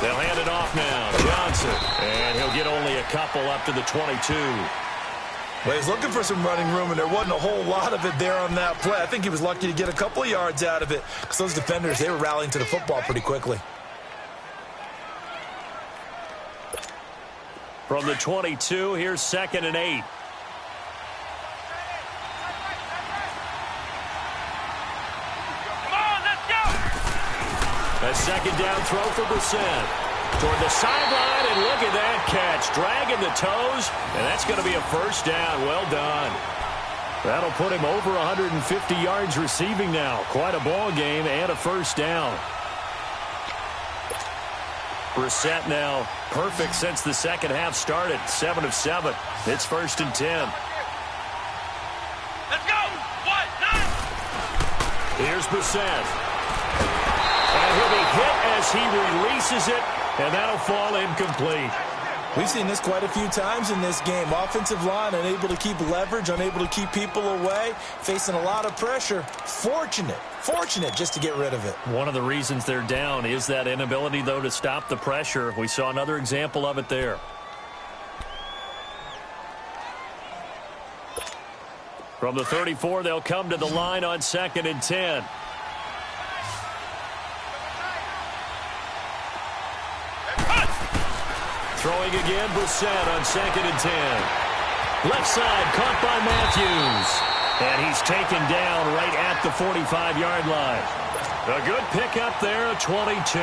They'll hand it off now. Johnson. And he'll get only a couple up to the 22. Well, he's looking for some running room, and there wasn't a whole lot of it there on that play. I think he was lucky to get a couple of yards out of it because those defenders, they were rallying to the football pretty quickly. From the 22, here's 2nd and 8. A 2nd down throw for Brissett. Toward the sideline, and look at that catch. Dragging the toes, and that's going to be a 1st down. Well done. That'll put him over 150 yards receiving now. Quite a ball game and a 1st down. Brissett now perfect since the 2nd half started. 7 of 7. It's 1st and 10. Let's go! 1, 9! Here's Brissett. And he'll be hit as he releases it, and that'll fall incomplete. We've seen this quite a few times in this game. Offensive line unable to keep leverage, unable to keep people away, facing a lot of pressure. Fortunate just to get rid of it. One of the reasons they're down is that inability, though, to stop the pressure. We saw another example of it there. From the 34, they'll come to the line on 2nd and 10. Throwing again, Brissett on 2nd and 10. Left side, caught by Matthews. And he's taken down right at the 45-yard line. A good pickup there, a 22.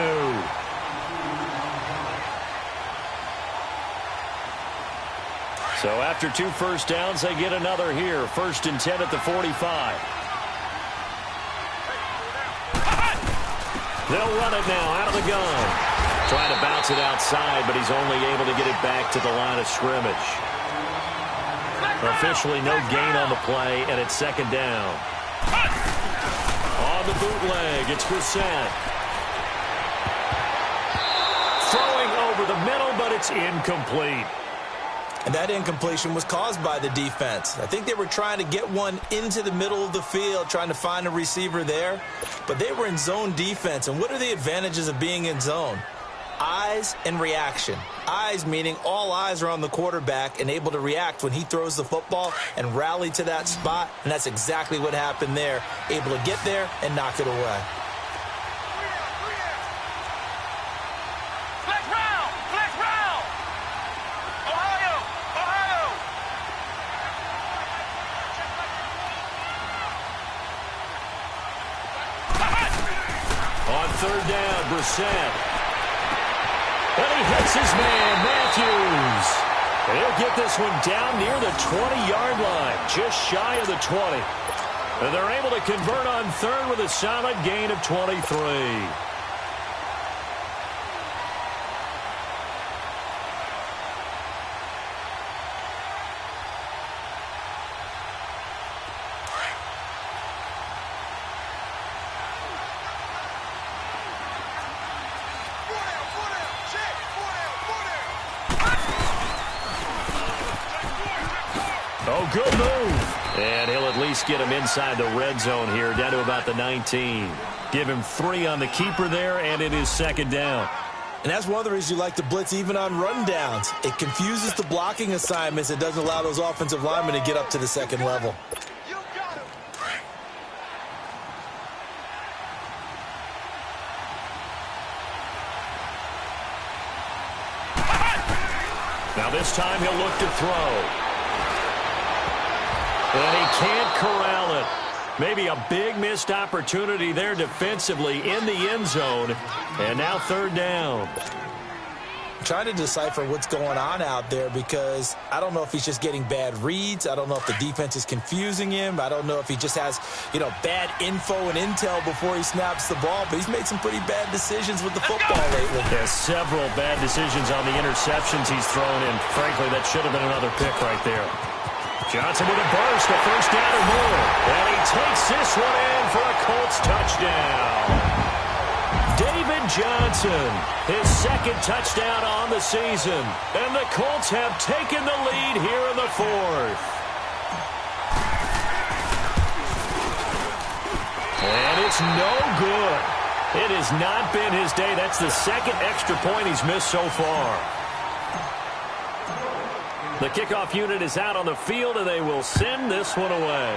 So after 2 first downs, they get another here. 1st and 10 at the 45. They'll run it now out of the gun. Trying to bounce it outside, but he's only able to get it back to the line of scrimmage. Officially no gain on the play, and it's 2nd down. On the bootleg, it's Brissett. Throwing over the middle, but it's incomplete. And that incompletion was caused by the defense. I think they were trying to get one into the middle of the field, trying to find a receiver there. But they were in zone defense. And what are the advantages of being in zone? Eyes and reaction. Eyes meaning all eyes are on the quarterback and able to react when he throws the football and rally to that spot. And that's exactly what happened there. Able to get there and knock it away. On 3rd down, Brissett. And he hits his man, Matthews. He'll get this one down near the 20-yard line, just shy of the 20. And they're able to convert on 3rd with a solid gain of 23. Oh, good move. And he'll at least get him inside the red zone here, down to about the 19. Give him 3 on the keeper there, and it is 2nd down. And that's one of the reasons you like to blitz even on rundowns. It confuses the blocking assignments. It doesn't allow those offensive linemen to get up to the 2nd level. Now this time he'll look to throw. And he can't corral it. Maybe a big missed opportunity there defensively in the end zone. And now 3rd down. Trying to decipher what's going on out there because I don't know if he's just getting bad reads. I don't know if the defense is confusing him. I don't know if he just has, bad info and intel before he snaps the ball. But he's made some pretty bad decisions with the football lately. There's several bad decisions on the interceptions he's thrown in. Frankly, that should have been another pick right there. Johnson with a burst, a 1st down or more. And he takes this one in for a Colts touchdown. David Johnson, his 2nd touchdown on the season. And the Colts have taken the lead here in the 4th. And it's no good. It has not been his day. That's the 2nd extra point he's missed so far. The kickoff unit is out on the field, and they will send this one away.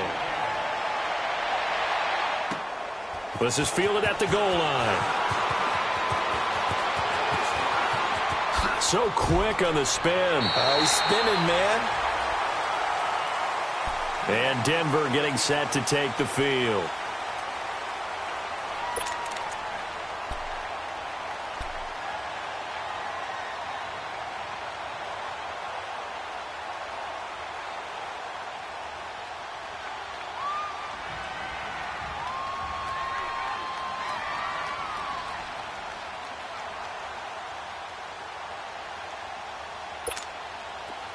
This is fielded at the goal line. So quick on the spin. He's spinning, man. And Denver getting set to take the field.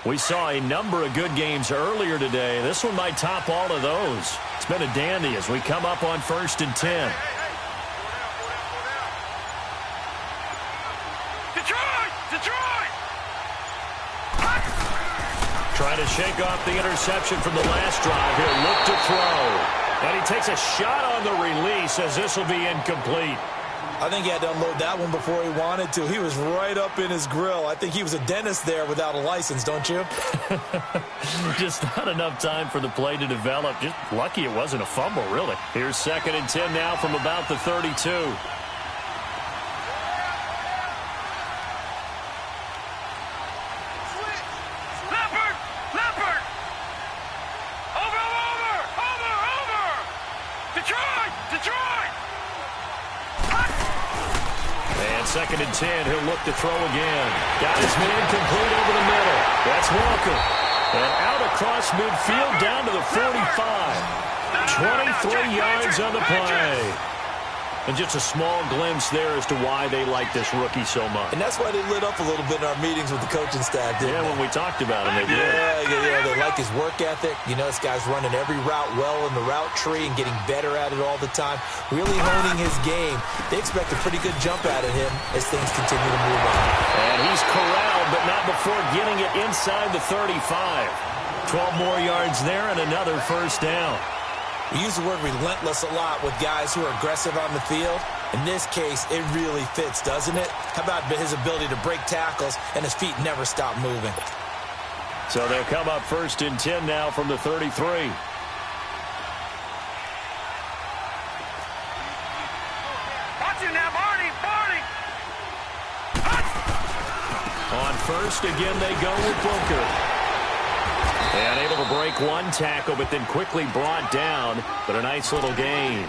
We saw a number of good games earlier today. This one might top all of those. It's been a dandy as we come up on 1st and 10. Detroit! Trying to shake off the interception from the last drive. He'll look to throw. And he takes a shot on the release as this will be incomplete. I think he had to unload that one before he wanted to. He was right up in his grill. I think he was a dentist there without a license, don't you? Just not enough time for the play to develop. Just lucky it wasn't a fumble, really. Here's 2nd and 10 now from about the 32. Leopard! Over! Detroit! And 2nd and 10, he'll look to throw again. Got his man complete over the middle. That's Walker. And out across midfield down to the 45. 23 yards on the play. And just a small glimpse there as to why they like this rookie so much. And that's why they lit up a little bit in our meetings with the coaching staff, didn't they? When we talked about him, they did. Yeah, they like his work ethic. You know, this guy's running every route well in the route tree and getting better at it all the time, really honing his game. They expect a pretty good jump out of him as things continue to move on. And he's corralled, but not before getting it inside the 35. 12 more yards there and another first down. We use the word relentless a lot with guys who are aggressive on the field. In this case, it really fits, doesn't it? How about his ability to break tackles and his feet never stop moving? So they'll come up 1st and 10 now from the 33. Watch it now, Marty! On 1st, again, they go with Booker. And able to break one tackle, but then quickly brought down. But a nice little gain.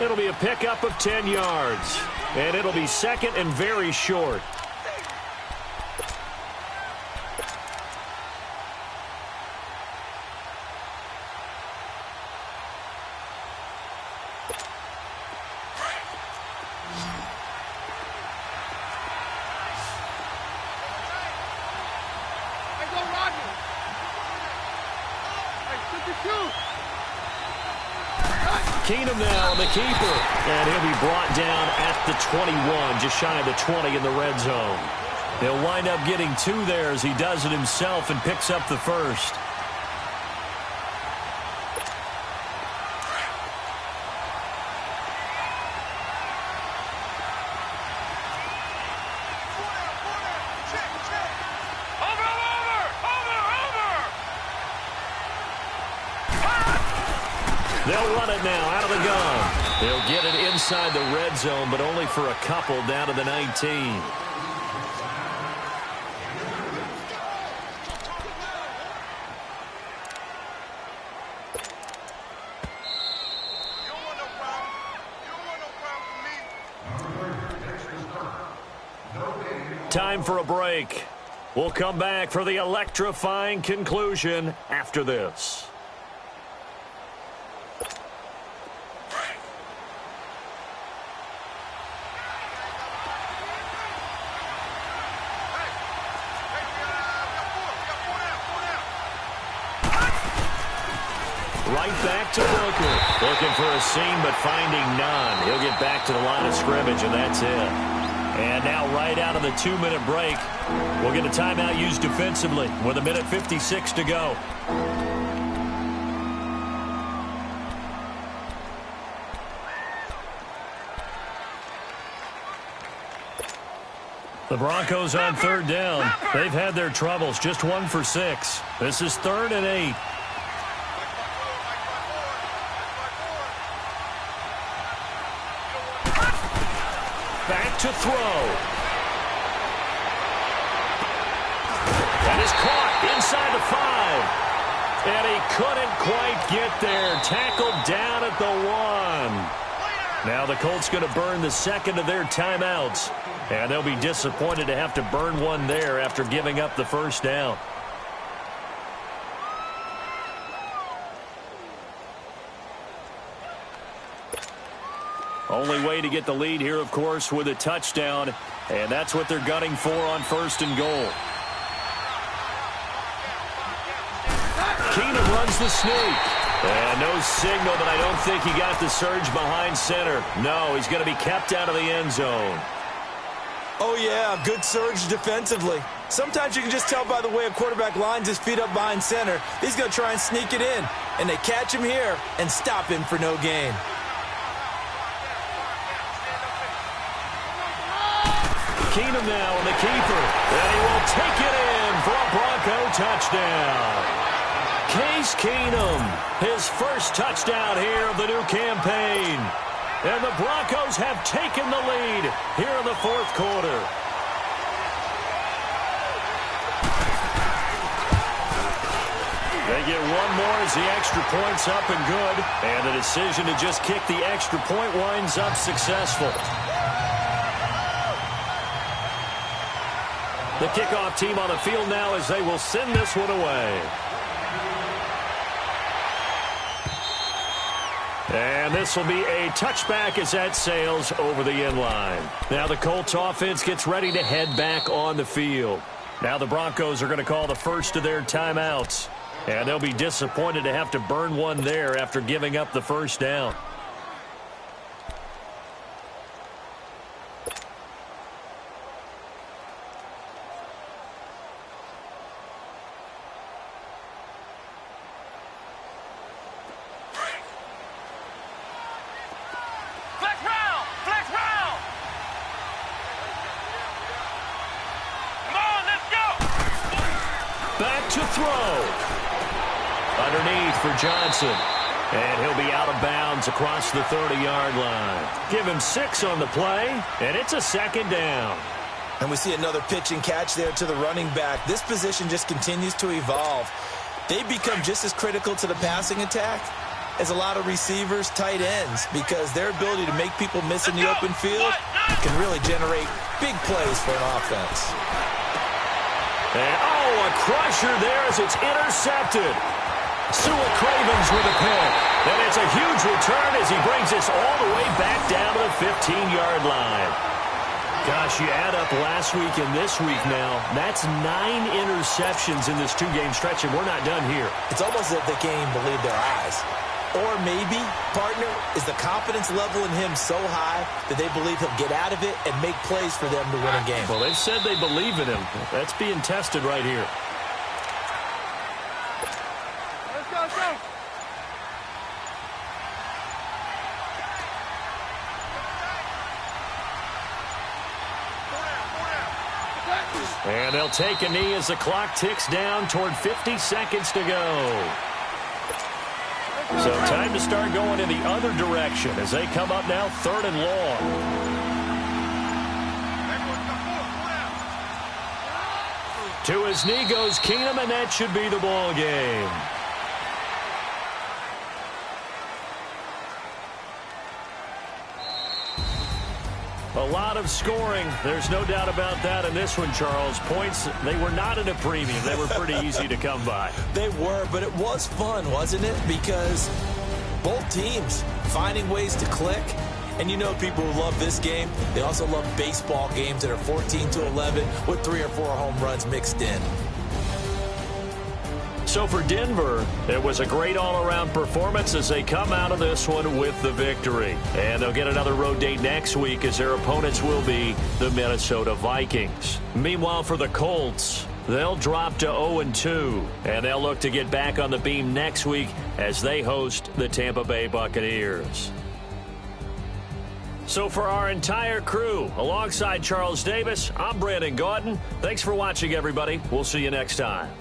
It'll be a pickup of 10 yards. And it'll be 2nd and very short. Keenum now on the keeper. And he'll be brought down at the 21, just shy of the 20 in the red zone. He'll wind up getting 2 there as he does it himself and picks up the first. They'll run it now out of the gun. They'll get it inside the red zone, but only for a couple down to the 19. Time for a break. We'll come back for the electrifying conclusion after this. Right back to Booker. Looking for a seam, but finding none. He'll get back to the line of scrimmage, and that's it. And now right out of the 2-minute break, we'll get a timeout used defensively with 1:56 to go. The Broncos on 3rd down. They've had their troubles, just 1 for 6. This is 3rd and 8. Back to throw. That is caught inside the 5. And he couldn't quite get there. Tackled down at the 1. Now the Colts going to burn the 2nd of their timeouts. And they'll be disappointed to have to burn one there after giving up the first down. Only way to get the lead here, of course, with a touchdown. And that's what they're gunning for on 1st and goal. Keenum runs the sneak. And no signal, but I don't think he got the surge behind center. No, he's going to be kept out of the end zone. Oh, yeah, good surge defensively. Sometimes you can just tell by the way a quarterback lines his feet up behind center. He's going to try and sneak it in. And they catch him here and stop him for no gain. Keenum now on the keeper. And he will take it in for a Bronco touchdown. Case Keenum, his first touchdown here of the new campaign. And the Broncos have taken the lead here in the 4th quarter. They get one more as the extra point's up and good. And the decision to just kick the extra point winds up successful. The kickoff team on the field now as they will send this one away. And this will be a touchback as that sails over the end line. Now the Colts offense gets ready to head back on the field. Now the Broncos are going to call the first of their timeouts. And they'll be disappointed to have to burn one there after giving up the first down. Back to throw. Underneath for Johnson. And he'll be out of bounds across the 30-yard line. Give him 6 on the play, and it's a second down. And we see another pitch and catch there to the running back. This position just continues to evolve. They become just as critical to the passing attack as a lot of receivers, tight ends, because their ability to make people miss in the open field can really generate big plays for an offense. And, a crusher there as it's intercepted. Sewell Cravens with a pick. And it's a huge return as he brings us all the way back down to the 15-yard line. Gosh, you add up last week and this week now. That's 9 interceptions in this 2-game stretch, and we're not done here. It's almost as if they can't even believe their eyes. Or maybe, partner, is the confidence level in him so high that they believe he'll get out of it and make plays for them to win a game. Well, they've said they believe in him. That's being tested right here. Let's go, let's go. And they'll take a knee as the clock ticks down toward 50 seconds to go. So time to start going in the other direction as they come up now 3rd and long. To his knee goes Keenum, and that should be the ball game. A lot of scoring. There's no doubt about that in this one, Charles. Points, they were not at a premium. They were pretty easy to come by. They were, but it was fun, wasn't it? Because both teams finding ways to click. And you know people who love this game, they also love baseball games that are 14-11 with 3 or 4 home runs mixed in. So for Denver, it was a great all-around performance as they come out of this one with the victory. And they'll get another road date next week as their opponents will be the Minnesota Vikings. Meanwhile, for the Colts, they'll drop to 0-2, and they'll look to get back on the beam next week as they host the Tampa Bay Buccaneers. So for our entire crew, alongside Charles Davis, I'm Brandon Gaudin. Thanks for watching, everybody. We'll see you next time.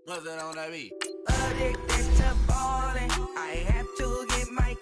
What's that on that beat? Addicted to ballin', I have to get my